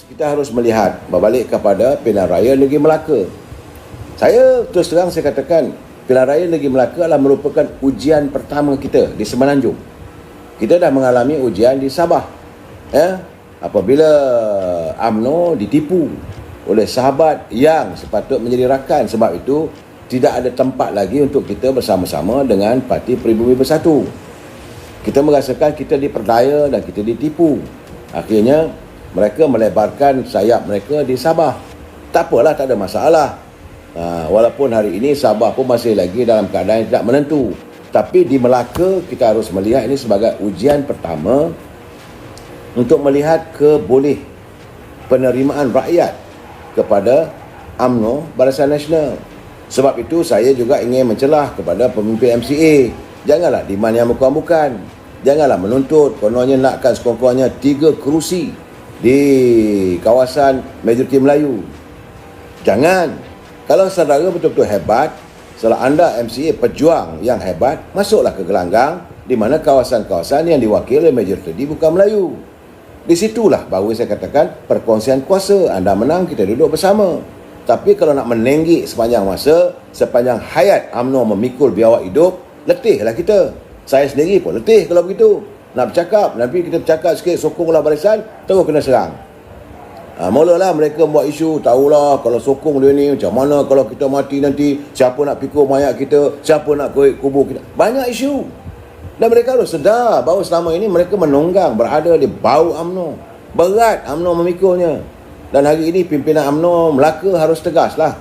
kita harus melihat berbalik kepada Pilihan Raya Negeri Melaka. Saya terus terang saya katakan, Pilihan Raya Negeri Melaka adalah merupakan ujian pertama kita di Semenanjung. Kita dah mengalami ujian di Sabah. Apabila UMNO ditipu oleh sahabat yang sepatut menjadi rakan. Sebab itu tidak ada tempat lagi untuk kita bersama-sama dengan Parti Peribumi Bersatu. Kita merasakan kita diperdaya dan kita ditipu. Akhirnya mereka melebarkan sayap mereka di Sabah. Tak apalah, tak ada masalah. Walaupun hari ini Sabah pun masih lagi dalam keadaan yang tidak menentu. Tapi di Melaka kita harus melihat ini sebagai ujian pertama untuk melihat keboleh penerimaan rakyat kepada UMNO Barisan Nasional. Sebab itu saya juga ingin mencelah kepada pemimpin MCA, janganlah demand yang bukan-bukan. Janganlah menuntut kononnya nakkan sekurang-kurangnya 3 kerusi di kawasan majoriti Melayu. Jangan. Kalau saudara betul-betul hebat, setelah anda MCA pejuang yang hebat, masuklah ke gelanggang di mana kawasan-kawasan yang diwakili oleh majoriti bukan Melayu. Di situlah baru saya katakan perkongsian kuasa. Anda menang, kita duduk bersama. Tapi kalau nak menenggik sepanjang masa, sepanjang hayat UMNO memikul biawak hidup, letihlah kita. Saya sendiri pun letih kalau begitu. Nak bercakap, nanti kita bercakap sikit, sokonglah barisan, terus kena serang. Mulalah mereka buat isu, tahulah kalau sokong dia ni macam mana kalau kita mati nanti, siapa nak pikul mayat kita, siapa nak kubur kita. Banyak isu. Dan mereka harus sedar bahawa selama ini mereka menunggang berada di bau UMNO. Berat UMNO memikulnya. Dan hari ini pimpinan UMNO Melaka harus tegaslah.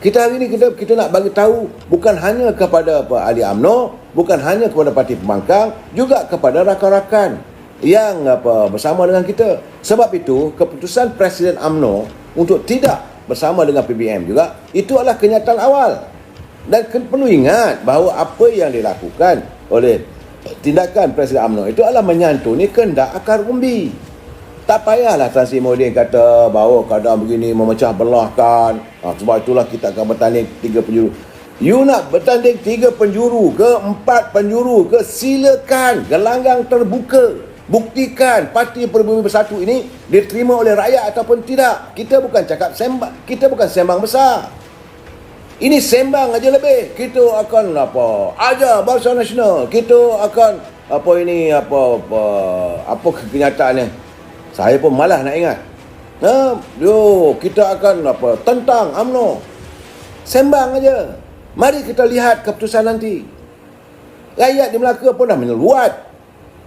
Kita hari ini kita nak bagi tahu bukan hanya kepada ahli UMNO, bukan hanya kepada parti pembangkang, juga kepada rakan-rakan yang bersama dengan kita. Sebab itu keputusan Presiden UMNO untuk tidak bersama dengan PBM juga, itu adalah kenyataan awal. Dan perlu ingat bahawa apa yang dilakukan oleh tindakan Presiden UMNO itu adalah menyantuni kehendak akar umbi. Tak payahlah Tan Sri Muhyiddin kata bahawa keadaan begini memecah belahkan. Sebab itulah kita akan bertanding 3 penjuru. You nak bertanding 3 penjuru ke 4 penjuru ke, silakan. Gelanggang terbuka. Buktikan Parti Peribumi Bersatu ini diterima oleh rakyat ataupun tidak. Kita bukan cakap sembang, kita bukan sembang besar. Ini sembang aja lebih. Kita akan ajar Barisan Nasional. Kita akan apa kenyataannya. Saya pun malas nak ingat. Kita akan tentang UMNO. Sembang aja. Mari kita lihat keputusan nanti. Rakyat di Melaka pun dah menyeluat.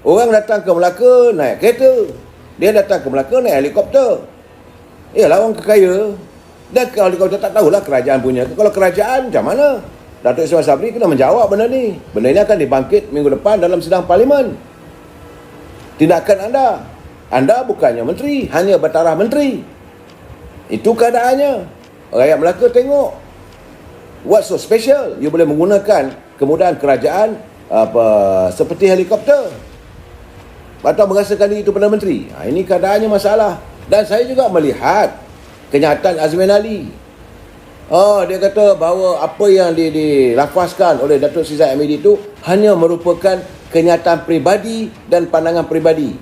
Orang datang ke Melaka naik kereta. Dia datang ke Melaka naik helikopter. Yalah, orang kaya. Dan kalau helikopter tak tahulah kerajaan punya. Kalau kerajaan macam mana? Datuk Seri Sabri kena menjawab benda ni. Benda ni akan dibangkit minggu depan dalam sidang parlimen. Tindakan anda bukannya menteri, hanya bertaraf menteri. Itu keadaannya. Rakyat Melaka tengok. What's so special? You boleh menggunakan kemudahan kerajaan seperti helikopter. Atau merasakan diri itu Perdana Menteri. Ini keadaannya masalah. Dan saya juga melihat kenyataan Azmin Ali. Dia kata bahawa apa yang dilafazkan oleh Datuk Seri Zahid Hamidi itu hanya merupakan kenyataan peribadi dan pandangan peribadi.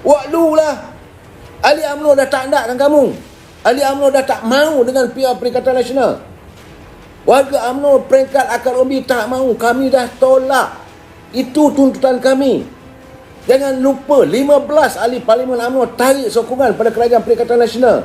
Waklulah. Ahli UMNO dah tak nak dengan kamu. Ahli UMNO dah tak mahu dengan pihak Perikatan Nasional. Warga UMNO peringkat akar umbi tak mahu. Kami dah tolak. Itu tuntutan kami. Jangan lupa 15 ahli Parlimen UMNO tarik sokongan pada kerajaan Perikatan Nasional.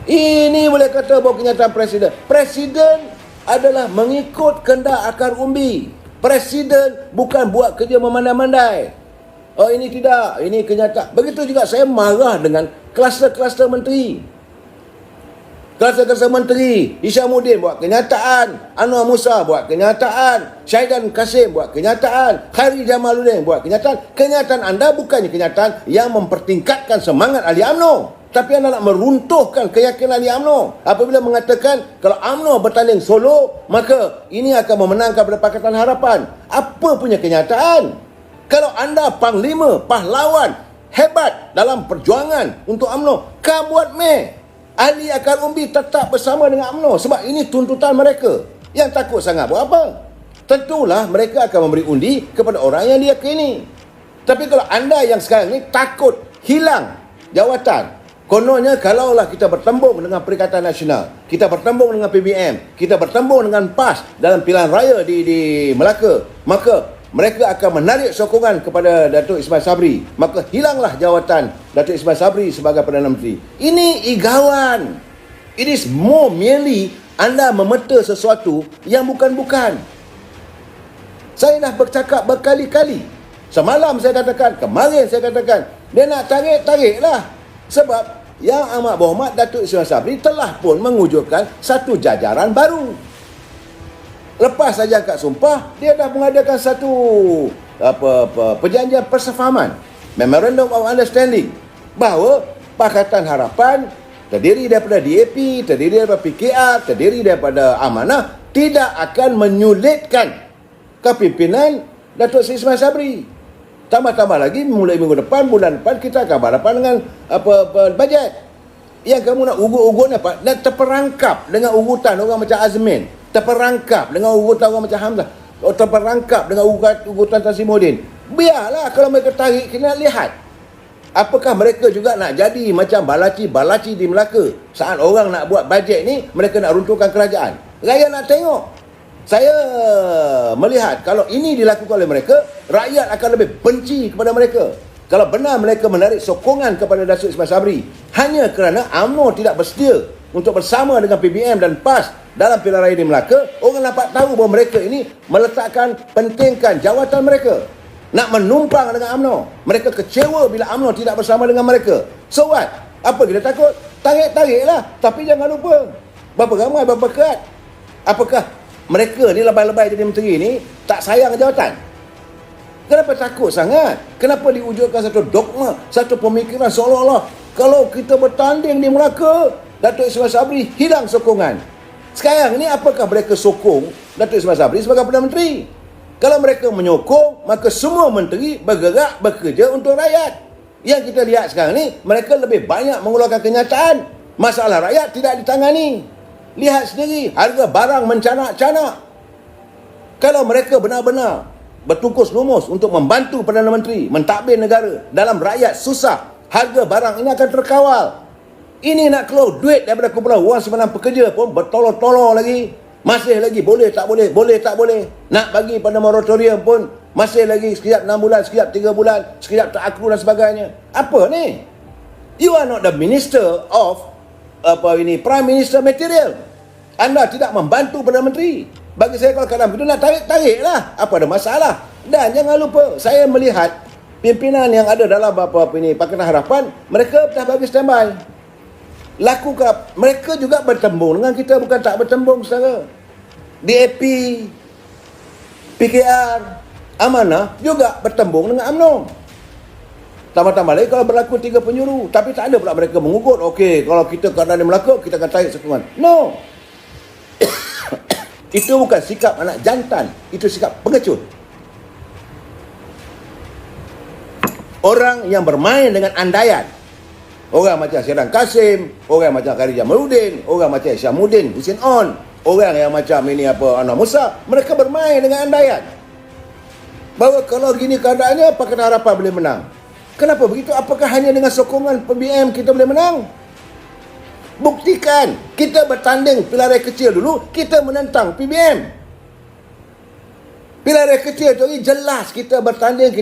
Ini boleh kata bahawa kenyataan Presiden. Presiden adalah mengikut kehendak akar umbi. Presiden bukan buat kerja memandai-mandai. Ini tidak. Ini kenyataan. Begitu juga saya marah dengan kluster-kluster menteri. Kluster-kluster menteri. Hishamuddin buat kenyataan. Anwar Musa buat kenyataan. Syahidan Kasim buat kenyataan. Khairi Jamaluddin buat kenyataan. Kenyataan anda bukannya kenyataan yang mempertingkatkan semangat ahli UMNO. Tapi anda nak meruntuhkan keyakinan ahli UMNO. Apabila mengatakan kalau UMNO bertanding solo, maka ini akan memenangkan pada Pakatan Harapan. Apa punya kenyataan? Kalau anda panglima, pahlawan, hebat dalam perjuangan untuk UMNO, kamu buat meh. Ahli akar umbi tetap bersama dengan UMNO sebab ini tuntutan mereka. Yang takut sangat buat apa? Tentulah mereka akan memberi undi kepada orang yang diyakini. Tapi kalau anda yang sekarang ni takut hilang jawatan. Kononnya kalaulah kita bertembung dengan Perikatan Nasional, kita bertembung dengan PBM, kita bertembung dengan PAS dalam pilihan raya di Melaka, maka mereka akan menarik sokongan kepada Datuk Ismail Sabri. Maka hilanglah jawatan Datuk Ismail Sabri sebagai Perdana Menteri. Ini igawan. It is more merely anda memeta sesuatu yang bukan-bukan. Saya dah bercakap berkali-kali. Semalam saya katakan, kemarin saya katakan, dia nak tarik-tariklah. Sebab Yang Amat Berhormat Datuk Ismail Sabri telah pun mengujurkan satu jajaran baru. Lepas saja akad sumpah, dia dah mengadakan satu perjanjian persefahaman, Memorandum of Understanding, bahawa Pakatan Harapan terdiri daripada DAP, terdiri daripada PKR, terdiri daripada Amanah, tidak akan menyulitkan kepimpinan Datuk Seri Ismail Sabri. Tambah-tambah lagi, mulai minggu depan, bulan depan, kita akan berhadapan dengan bajet. Yang kamu nak ugut-ugut apa? Dan terperangkap dengan ugutan orang macam Azmin, terperangkap dengan ugutan orang macam Hamzah, terperangkap dengan ugutan Tasimuddin. Biarlah kalau mereka tarik, kita nak lihat. Apakah mereka juga nak jadi macam balaci-balaci di Melaka? Saat orang nak buat bajet ni, mereka nak runtuhkan kerajaan. Rakyat nak tengok. Saya melihat kalau ini dilakukan oleh mereka, rakyat akan lebih benci kepada mereka. Kalau benar mereka menarik sokongan kepada Datuk Ismail Sabri hanya kerana UMNO tidak bersedia untuk bersama dengan PBM dan PAS dalam pilihan raya di Melaka, orang dapat tahu bahawa mereka ini meletakkan, pentingkan jawatan mereka, nak menumpang dengan UMNO. Mereka kecewa bila UMNO tidak bersama dengan mereka. So what? Apa kita takut? Tarik-tariklah. Tapi jangan lupa, berapa ramai, berapa kerat. Apakah mereka ni lebay-lebay jadi menteri ni tak sayang jawatan? Kenapa takut sangat? Kenapa diwujudkan satu dogma, satu pemikiran seolah-olah kalau kita bertanding di Melaka, Datuk Ismail Sabri hilang sokongan. Sekarang ni apakah mereka sokong Datuk Ismail Sabri sebagai Perdana Menteri? Kalau mereka menyokong, maka semua menteri bergerak bekerja untuk rakyat. Yang kita lihat sekarang ni, mereka lebih banyak mengeluarkan kenyataan. Masalah rakyat tidak ditangani. Lihat sendiri, harga barang mencanak-canak. Kalau mereka benar-benar bertungkus lumus untuk membantu Perdana Menteri mentadbir negara dalam rakyat susah, harga barang ini akan terkawal. Ini nak keluar duit daripada kumpulan wang simpanan pekerja pun bertolong-tolong lagi. Masih lagi boleh tak boleh, boleh tak boleh. Nak bagi pada moratorium pun masih lagi sekejap 6 bulan, sekejap 3 bulan, sekejap tak akru dan sebagainya. Apa ni? You are not the minister of Prime Minister material. Anda tidak membantu Perdana Menteri. Bagi saya kalau kadang begitu nak tarik-tariklah. Apa ada masalah? Dan jangan lupa, saya melihat pimpinan yang ada dalam Pakatan Harapan, mereka dah bagi standby. Lakukan. Mereka juga bertembung dengan kita, bukan tak bertembung saudara. DAP, PKR, Amanah juga bertembung dengan UMNO. Tambah-tambah lagi kalau berlaku 3 penjuru. Tapi tak ada pula mereka mengugut, okey, kalau kita keadaan di Melaka, kita akan tarik sokongan. No. Itu bukan sikap anak jantan. Itu sikap pengecut. Orang yang bermain dengan andaian. Orang macam Syeran Kasim, orang macam Khairi Jamaluddin, orang macam Syamuddin Hussein On, orang yang macam ini Anwar Musa, mereka bermain dengan andaian bahawa kalau gini keadaannya Pakatan Harapan boleh menang. Kenapa begitu? Apakah hanya dengan sokongan PBM kita boleh menang? Buktikan. Kita bertanding pilihan raya kecil dulu, kita menentang PBM. Pilihan raya kecil tu jelas kita bertanding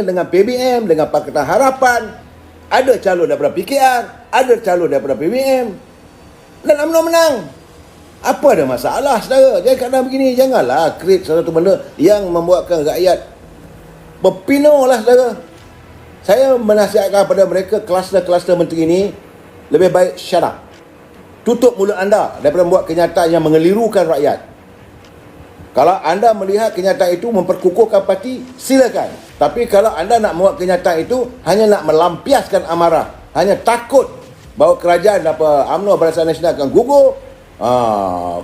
dengan PBM, dengan Pakatan Harapan. Ada calon daripada PKR, ada calon daripada PBM, dan UMNO menang. Apa ada masalah saudara? Jadi kadang begini, janganlah create satu benda yang membuatkan rakyat berpino lah saudara. Saya menasihatkan kepada mereka, kluster-kluster menteri ini, lebih baik shut up. Tutup mulut anda daripada membuat kenyataan yang mengelirukan rakyat. Kalau anda melihat kenyataan itu memperkukuhkan parti, silakan. Tapi kalau anda nak membuat kenyataan itu hanya nak melampiaskan amarah, hanya takut bahawa kerajaan UMNO Barisan Nasional akan gugur,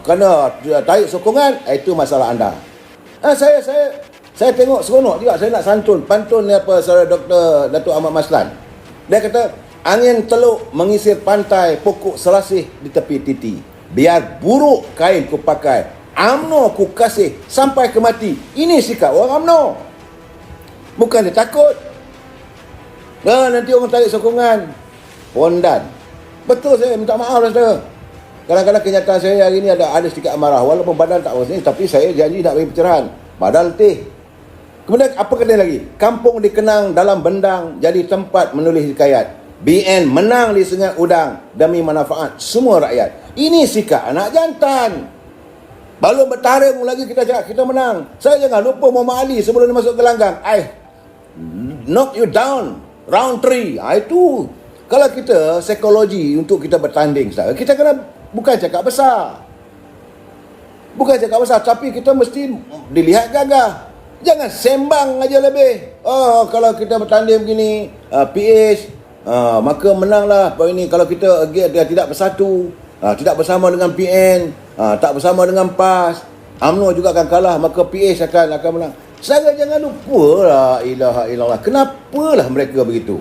kerana tarik sokongan, itu masalah anda. Saya tengok seronok juga. Saya nak pantun saudara Dr. Datuk Ahmad Maslan. Dia kata, angin teluk mengisir pantai pokok selasih di tepi titi. Biar buruk kain ku pakai, UMNO ku kasih sampai ke mati. Ini sikap orang UMNO. Bukan dia takut. Nanti orang tarik sokongan. Pondan. Betul, saya minta maaf lah saudara. Kadang-kadang kenyataan saya hari ini ada sedikit amarah. Walaupun badan tak berani, tapi saya janji nak bagi pencerahan. Badan letih. Kemudian apa kena lagi? Kampung dikenang dalam bendang jadi tempat menulis hikayat. BN menang di Sungai Udang demi manfaat semua rakyat. Ini sikap anak jantan. Belum bertarung lagi kita cakap kita menang. Saya jangan lupa Muhammad Ali sebelum dia masuk gelanggang. I knock you down. Round 3. Itu. Kalau kita psikologi untuk kita bertanding, kita kena bukan cakap besar. Bukan cakap besar, tapi kita mesti dilihat gagah. Jangan sembang aja lebih. Oh, kalau kita bertanding begini, PH, maka menanglah. Ini kalau kita dia tidak bersatu, tidak bersama dengan PN, tak bersama dengan PAS, UMNO juga akan kalah, maka PH akan menang. Saya jangan lupa, la ilaha illallah. Kenapalah mereka begitu?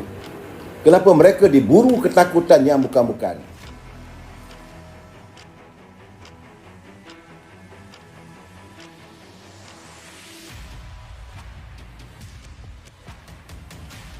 Kenapa mereka diburu ketakutan yang bukan-bukan?